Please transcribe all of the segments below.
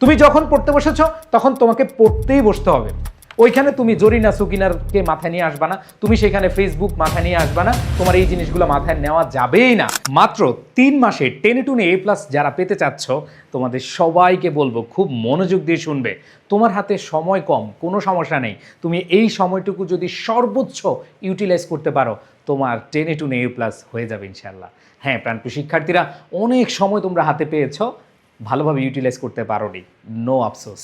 তুমি যখন পড়তে বসেছো তখন তোমাকে পড়তেই বসতে হবে। ওইখানে তুমি জরিনা সুকিনারকে মাথায় নিয়ে আসবা না, তুমি সেখানে ফেসবুক মাথায় নিয়ে আসবা না, তোমার এই জিনিসগুলো মাথায় নেওয়া যাবেই না। মাত্র 3 মাসে টেনে টুনে A+ যারা পেতে চাচ্ছ তোমাদের সবাইকে বলবো খুব মনোযোগ দিয়ে শুনবে। তোমার হাতে সময় কম, কোনো সমস্যা নেই, তুমি এই সময়টুকু যদি সর্বোচ্চ ইউটিলাইজ করতে পারো তোমার টেনে টুনে A+ হয়ে যাবে ইনশাল্লাহ। হ্যাঁ প্রাণপ্রিয় শিক্ষার্থীরা, অনেক সময় তোমরা হাতে পেয়েছো, ভালোভাবে ইউটিলাইজ করতে পারোনি, নো আফসোস।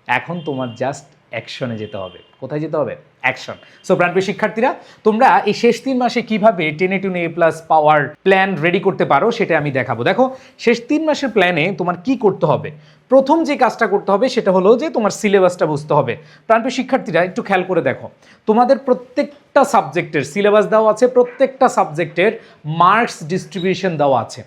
এখন তোমার জাস্ট অ্যাকশনে যেতে হবে। কোথায় যেতে হবে? অ্যাকশন। সো প্রাণপ্রিয় শিক্ষার্থীরা, তোমরা এই শেষ 3 মাসে কিভাবে টেনে টুনে A+ পাওয়ার প্ল্যান রেডি করতে পারো সেটা আমি দেখাবো। দেখো, শেষ 3 মাসের প্ল্যানে তোমার কি করতে হবে। প্রথম যে কাজটা করতে হবে সেটা হলো যে তোমার সিলেবাসটা বুঝতে হবে। প্রাণপ্রিয় শিক্ষার্থীরা, একটু খেয়াল করে দেখো, তোমাদের প্রত্যেকটা সাবজেক্টের সিলেবাস দেওয়া আছে, প্রত্যেকটা সাবজেক্টের মার্কস ডিস্ট্রিবিউশন দেওয়া আছে।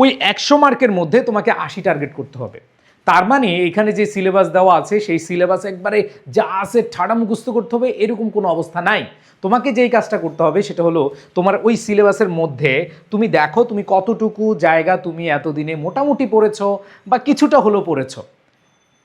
ওই 100 মার্কের মধ্যে তোমাকে 80 টার্গেট করতে হবে। তার মানে এখানে যে সিলেবাস দেওয়া আছে সেই সিলেবাস একবারে যা আছে ঠাড়া মুখস্থ করতে হবে এরকম কোনো অবস্থা নাই। তোমাকে যেই কাজটা করতে হবে সেটা হলো তোমার ওই সিলেবাসের মধ্যে তুমি দেখো তুমি কতটুকু জায়গা তুমি এতদিনে মোটামুটি পড়েছো বা কিছুটা হলো পড়েছো।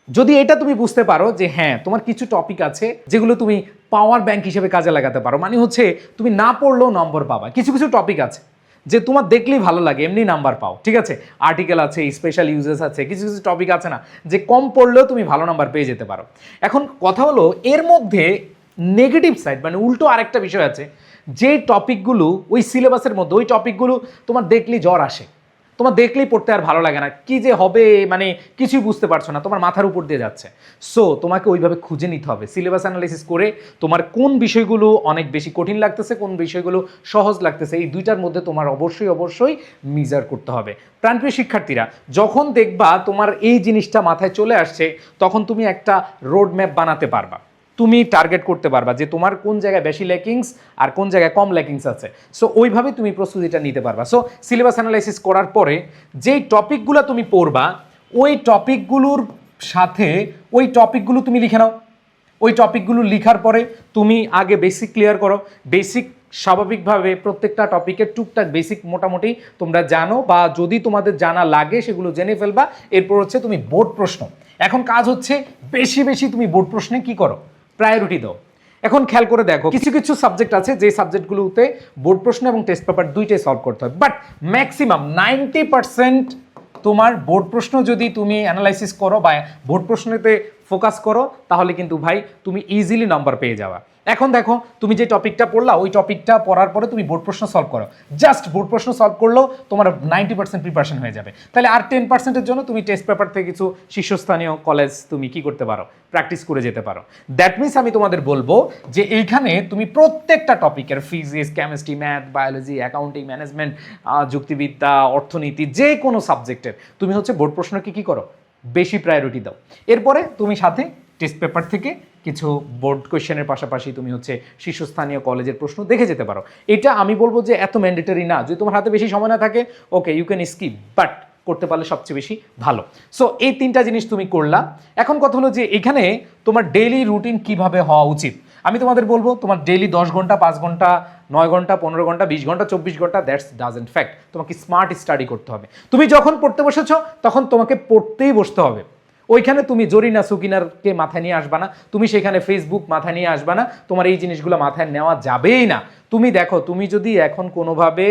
যদি এটা তুমি বুঝতে পারো যে হ্যাঁ তোমার কিছু টপিক আছে যেগুলো তুমি পাওয়ার ব্যাংক হিসেবে কাজে লাগাতে পারো, মানে হচ্ছে তুমি না পড়লেও নম্বর পাবা। কিছু কিছু টপিক আছে যে তোমার দেখলেই ভালো লাগে, এমনি নাম্বার পাও, ঠিক আছে, আর্টিকেল আছে, স্পেশাল ইউজেস আছে, কিছু কিছু টপিক আছে না যে কম পড়লেও তুমি ভালো নাম্বার পেয়ে যেতে পারো। এখন কথা হলো এর মধ্যে নেগেটিভ সাইড, মানে উল্টো আরেকটা বিষয় আছে, যে টপিকগুলো ওই সিলেবাসের মধ্যে, ওই টপিকগুলো তোমার দেখলেই জ্বর আসে, তোমার দেখলেই পড়তে আর ভালো লাগে না, কি যে হবে মানে কিছুই বুঝতে পারছো না, তোমার মাথার উপর দিয়ে যাচ্ছে। সো তোমাকে ওইভাবে খুঁজে নিতে হবে, সিলেবাস অ্যানালাইসিস করে তোমার কোন বিষয়গুলো অনেক বেশি কঠিন লাগতেছে, কোন বিষয়গুলো সহজ লাগতেছে, এই দুইটার মধ্যে তোমার অবশ্যই মেজার করতে হবে। প্রাণপ্রিয় শিক্ষার্থীরা, যখন দেখবা তোমার এই জিনিসটা মাথায় চলে আসছে তখন তুমি একটা রোড ম্যাপ বানাতে পারবা, তুমি টার্গেট করতে পারবা যে তোমার কোন জায়গায় বেশি ল্যাকিংস আর কোন জায়গায় কম ল্যাকিংস আছে। সো ওইভাবে তুমি প্রস্তুতিটা নিতে পারবা। সো সিলেবাস অ্যানালাইসিস করার পরে যেই টপিকগুলো তুমি পড়বা ওই টপিকগুলোর সাথে ওই টপিকগুলো তুমি লিখে নাও। ওই টপিকগুলো লিখার পরে তুমি আগে বেসিক ক্লিয়ার করো। বেসিক স্বাভাবিকভাবে প্রত্যেকটা টপিকের টুকটাক বেসিক মোটামুটি তোমরা জানো, বা যদি তোমাদের জানা লাগে সেগুলো জেনে ফেলবা। এরপর হচ্ছে তুমি বোর্ড প্রশ্ন, এখন কাজ হচ্ছে বেশি বেশি তুমি বোর্ড প্রশ্নে কি করো, প্রায়োরিটি দাও। এখন খেয়াল করে দেখো, কিছু কিছু সাবজেক্ট আছে যে সাবজেক্টগুলোতে বোর্ড প্রশ্ন এবং টেস্ট পেপার দুইটাই সলভ করতে হয়, বাট ম্যাক্সিমাম 90% তোমার বোর্ড প্রশ্ন যদি তুমি অ্যানালাইসিস করো বা বোর্ড প্রশ্নেতে ফোকাস করো তাহলে কিন্তু ভাই তুমি ইজিলি নাম্বার পেয়ে যাওয়া। এখন দেখো, তুমি যে টপিকটা পড়লা ওই টপিকটা পড়ার পরে তুমি বোর্ড প্রশ্ন সলভ করো, জাস্ট বোর্ড প্রশ্ন সলভ করলেও তোমার 90% প্রিপারেশন হয়ে যাবে। তাহলে আর 10%-এর জন্য তুমি টেস্ট পেপার থেকে কিছু শীর্ষস্থানীয় কলেজ তুমি কি করতে পারো, প্র্যাকটিস করে যেতে পারো। দ্যাট মিনস আমি তোমাদের বলবো যে এইখানে তুমি প্রত্যেকটা টপিকের physics, chemistry, math, biology, accounting, management, যুক্তিবিদ্যা, অর্থনীতি, যে কোনো সাবজেক্টের তুমি হচ্ছে বোর্ড প্রশ্নকে কি করো, বেশি প্রায়োরিটি দাও। এরপরে তুমি সাথে টেস্ট পেপার থেকে কিছু বোর্ড কোয়েশ্চেনের পাশাপাশি তুমি হচ্ছে শীর্ষস্থানীয় কলেজের প্রশ্ন দেখে যেতে পারো। এটা আমি বলবো যে এত ম্যান্ডেটরি না, যদি তোমার হাতে বেশি সময় না থাকে okay you can skip, but করতে পারলে সবচেয়ে বেশি ভালো। সো এই 3টা জিনিস তুমি করলা। এখন কথা হলো যে এখানে তোমার ডেইলি রুটিন কিভাবে হওয়া উচিত। আমি তোমাদের বলবো তোমার ডেইলি 10 ঘন্টা, 5 ঘন্টা, 9 ঘন্টা, 15 ঘন্টা, 20 ঘন্টা, 24 ঘন্টা, দ্যাটস ডাজন্ট ফ্যাক্ট। তোমাকে স্মার্ট স্টাডি করতে হবে। তুমি যখন পড়তে বসেছো তখন তোমাকে পড়তেই বসতে হবে। ওইখানে তুমি জরিনা সুকিনারকে মাথায় নিয়ে আসবা না, তুমি সেখানে ফেসবুক মাথায় নিয়ে আসবা না, তোমার এই জিনিসগুলো মাথায় নেওয়া যাবেই না। তুমি দেখো, তুমি যদি এখন কোনোভাবে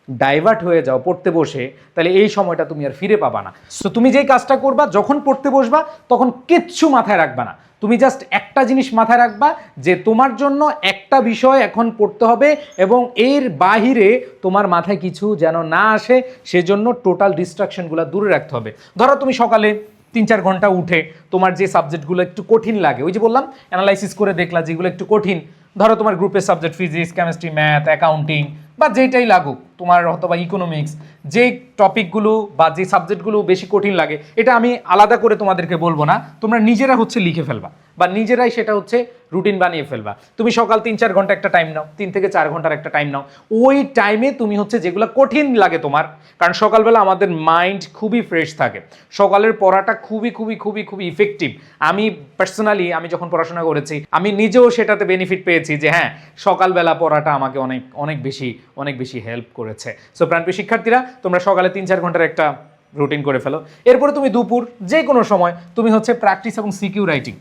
ডাইভার্ট হয়ে যাও পড়তে বসে তাহলে এই সময়টা তুমি আর ফিরে পাবা না। সো তুমি যেই কাজটা করবা, যখন পড়তে বসবা তখন কিচ্ছু মাথায় রাখবা না, তুমি জাস্ট একটা জিনিস মাথায় রাখবা যে তোমার জন্য একটা বিষয় এখন পড়তে হবে এবং এর বাহিরে তোমার মাথায় কিছু যেন না আসে, সেজন্য টোটাল ডিস্ট্রাকশনগুলো দূরে রাখতে হবে। ধরো তুমি সকালে 3-4 ঘন্টা উঠে তোমার যে সাবজেক্টগুলো একটু কঠিন লাগে, ওই যে বললাম অ্যানালাইসিস করে দেখলা যেগুলো একটু কঠিন, ধরো তোমার গ্রুপের subject physics, chemistry, math, accounting বা যেটাই লাগুক তোমার, অথবা ইকোনমিক্স, যে টপিকগুলো বা যে সাবজেক্টগুলো বেশি কঠিন লাগে এটা আমি আলাদা করে তোমাদেরকে বলবো না, তোমরা নিজেরা হচ্ছে লিখে ফেলবা বা নিজেরাই সেটা হচ্ছে রুটিন বানিয়ে ফেলবা। তুমি সকাল 3-4 ঘন্টা একটা টাইম নাও, 3 থেকে 4 ঘন্টার একটা টাইম নাও, ওই টাইমে তুমি হচ্ছে যেগুলো কঠিন লাগে তোমার, কারণ সকালবেলা আমাদের মাইন্ড খুবই ফ্রেশ থাকে, সকালের পড়াটা খুবই ইফেক্টিভ। আমি পার্সোনালি আমি যখন পড়াশোনা করেছি আমি নিজেও সেটাতে বেনিফিট পেয়েছি যে হ্যাঁ সকালবেলা পড়াটা আমাকে অনেক বেশি হেল্প করেছে। সো প্রাণপ্রিয় শিক্ষার্থীরা, তোমরা সকালে 3-4 ঘন্টার একটা রুটিন করে ফেলো। এরপরে তুমি দুপুর যে কোনো সময় তুমি হচ্ছে প্র্যাকটিস এবং সিকিউ রাইটিং,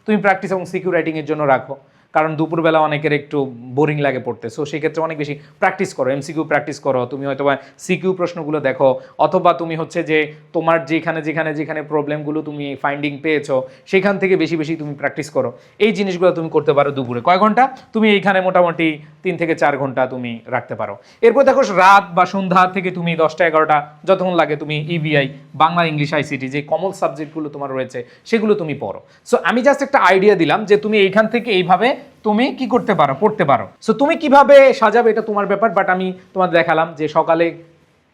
তুমি প্র্যাকটিস এবং সিকিউ রাইটিংয়ের জন্য রাখো, কারণ দুপুরবেলা অনেকের একটু বোরিং লাগে পড়তে। সো সেই ক্ষেত্রে অনেক বেশি প্র্যাকটিস করো, এমসিকিউ প্র্যাকটিস করো, তুমি হয়তো বা সিকিউ প্রশ্নগুলো দেখো, অথবা তুমি হচ্ছে যে তোমার যেখানে যেখানে যেখানে প্রবলেমগুলো তুমি ফাইন্ডিং পেয়েছো সেখান থেকে বেশি বেশি তুমি প্র্যাকটিস করো। এই জিনিসগুলো তুমি করতে পারো দুপুরে। কয় ঘন্টা? তুমি এইখানে মোটামুটি 3 থেকে 4 ঘন্টা তুমি রাখতে পারো। এরপর দেখো রাত বা সন্ধ্যা থেকে তুমি 10টা 11টা যতক্ষণ লাগে তুমি ইবিআই, বাংলা, ইংলিশ, আইসিটি যে কমন সাবজেক্টগুলো তোমার রয়েছে সেগুলো তুমি পড়ো। সো আমি জাস্ট একটা আইডিয়া দিলাম যে তুমি এইখান থেকে এইভাবে তুমি কি করতে পারো, পড়তে পারো। সো তুমি কিভাবে সাজাবে এটা তোমার ব্যাপার, বাট আমি তোমাদের দেখালাম যে সকালে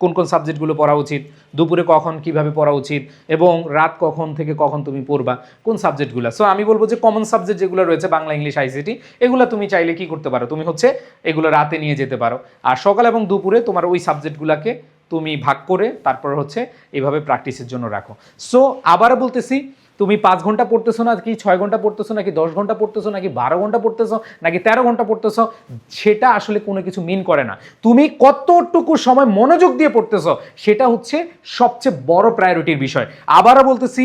কোন কোন সাবজেক্টগুলো পড়া উচিত, দুপুরে কখন কিভাবে পড়া উচিত, এবং রাত কখন থেকে কখন তুমি পড়বা কোন সাবজেক্টগুলো। সো আমি বলবো যে কমন সাবজেক্ট যেগুলো রয়েছে বাংলা, ইংলিশ, আইসিটি, এগুলো তুমি চাইলে কি করতে পারো, তুমি হচ্ছে এগুলো রাতে নিয়ে যেতে পারো, আর সকাল এবং দুপুরে তোমার ওই সাবজেক্টগুলোকে তুমি ভাগ করে তারপর হচ্ছে এইভাবে প্র্যাকটিসের জন্য রাখো। সো আবারও বলতেছি, তুমি 5 ঘন্টা পড়তেছো নাকি 6 ঘন্টা পড়তেছো নাকি 10 ঘন্টা পড়তেছো নাকি 12 ঘন্টা পড়তেছো নাকি 13 ঘন্টা পড়তেছো, সেটা আসলে কোনো কিছু মিন করে না। তুমি কতটুকু সময় মনোযোগ দিয়ে পড়তেছো সেটা হচ্ছে সবচেয়ে বড় প্রায়োরিটির বিষয়। আবারও বলতেছি,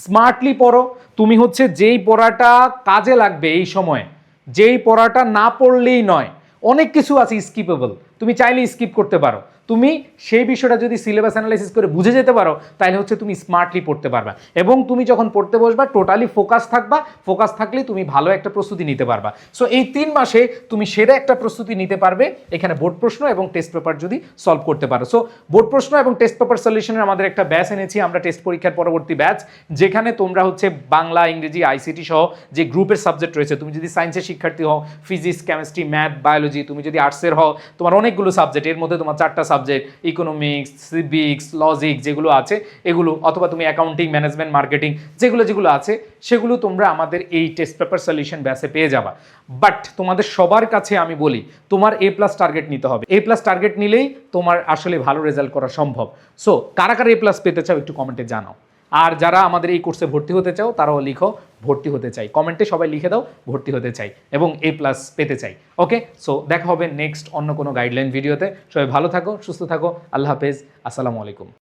স্মার্টলি পড়ো। তুমি হচ্ছে যেই পড়াটা কাজে লাগবে এই সময়ে, যেই পড়াটা না পড়লেই নয়, অনেক কিছু আছে স্কিপেবল, তুমি চাইলে স্কিপ করতে পারো। তুমি সেই বিষয়টা যদি সিলেবাস অ্যানালাইসিস করে বুঝে যেতে পারো তাহলে হচ্ছে তুমি স্মার্টলি পড়তে পারবা, এবং তুমি যখন পড়তে বসবা টোটালি ফোকাস থাকবা। ফোকাস থাকলে তুমি ভালো একটা প্রস্তুতি নিতে পারবা। সো এই 3 মাসে তুমি সেরা একটা প্রস্তুতি নিতে পারবে এখানে বোর্ড প্রশ্ন এবং টেস্ট পেপার যদি সলভ করতে পারো। সো বোর্ড প্রশ্ন এবং টেস্ট পেপার সলিউশনের আমাদের একটা ব্যাচ এনেছি আমরা, টেস্ট পরীক্ষার পরবর্তী ব্যাচ, যেখানে তোমরা হচ্ছে বাংলা, ইংরেজি, আইসিটি সহ যে গ্রুপের সাবজেক্ট রয়েছে, তুমি যদি সায়েন্সের শিক্ষার্থী হও, ফিজিক্স, কেমিস্ট্রি, ম্যাথ, বায়োলজি, তুমি যদি আর্টসের হও, তোমার অনেকগুলো সাবজেক্ট, এর মধ্যে তোমার 4টা সাবজেক্ট ইকোনমিক্স, সিভিক্স, লজিক যেগুলো আছে এগুলো, অথবা তুমি অ্যাকাউন্টিং, ম্যানেজমেন্ট, মার্কেটিং যেগুলো আছে সেগুলো তোমরা আমাদের এই টেস্ট পেপার সলিউশন ব্যাচে পেয়ে যাবা। বাট তোমাদের সবার কাছে আমি বলি, তোমার A+ টার্গেট নিতে হবে। A+ টার্গেট নিলেই তোমার আসলে ভালো রেজাল্ট করা সম্ভব। সো কারা কারা A+ পেতে চাও একটু কমেন্টে জানাও। আর যারা আমাদের এই কোর্সে ভর্তি হতে চাও তারাও লিখো ভর্তি হতে চাই, কমেন্টে সবাই লিখে দাও ভর্তি হতে চাই এবং A+ পেতে চাই। ওকে, সো দেখা হবে নেক্সট অন্য কোনো গাইডলাইন ভিডিওতে। সবাই ভালো থাকো, সুস্থ থাকো, আল্লাহ হাফেজ, আসসালামু আলাইকুম।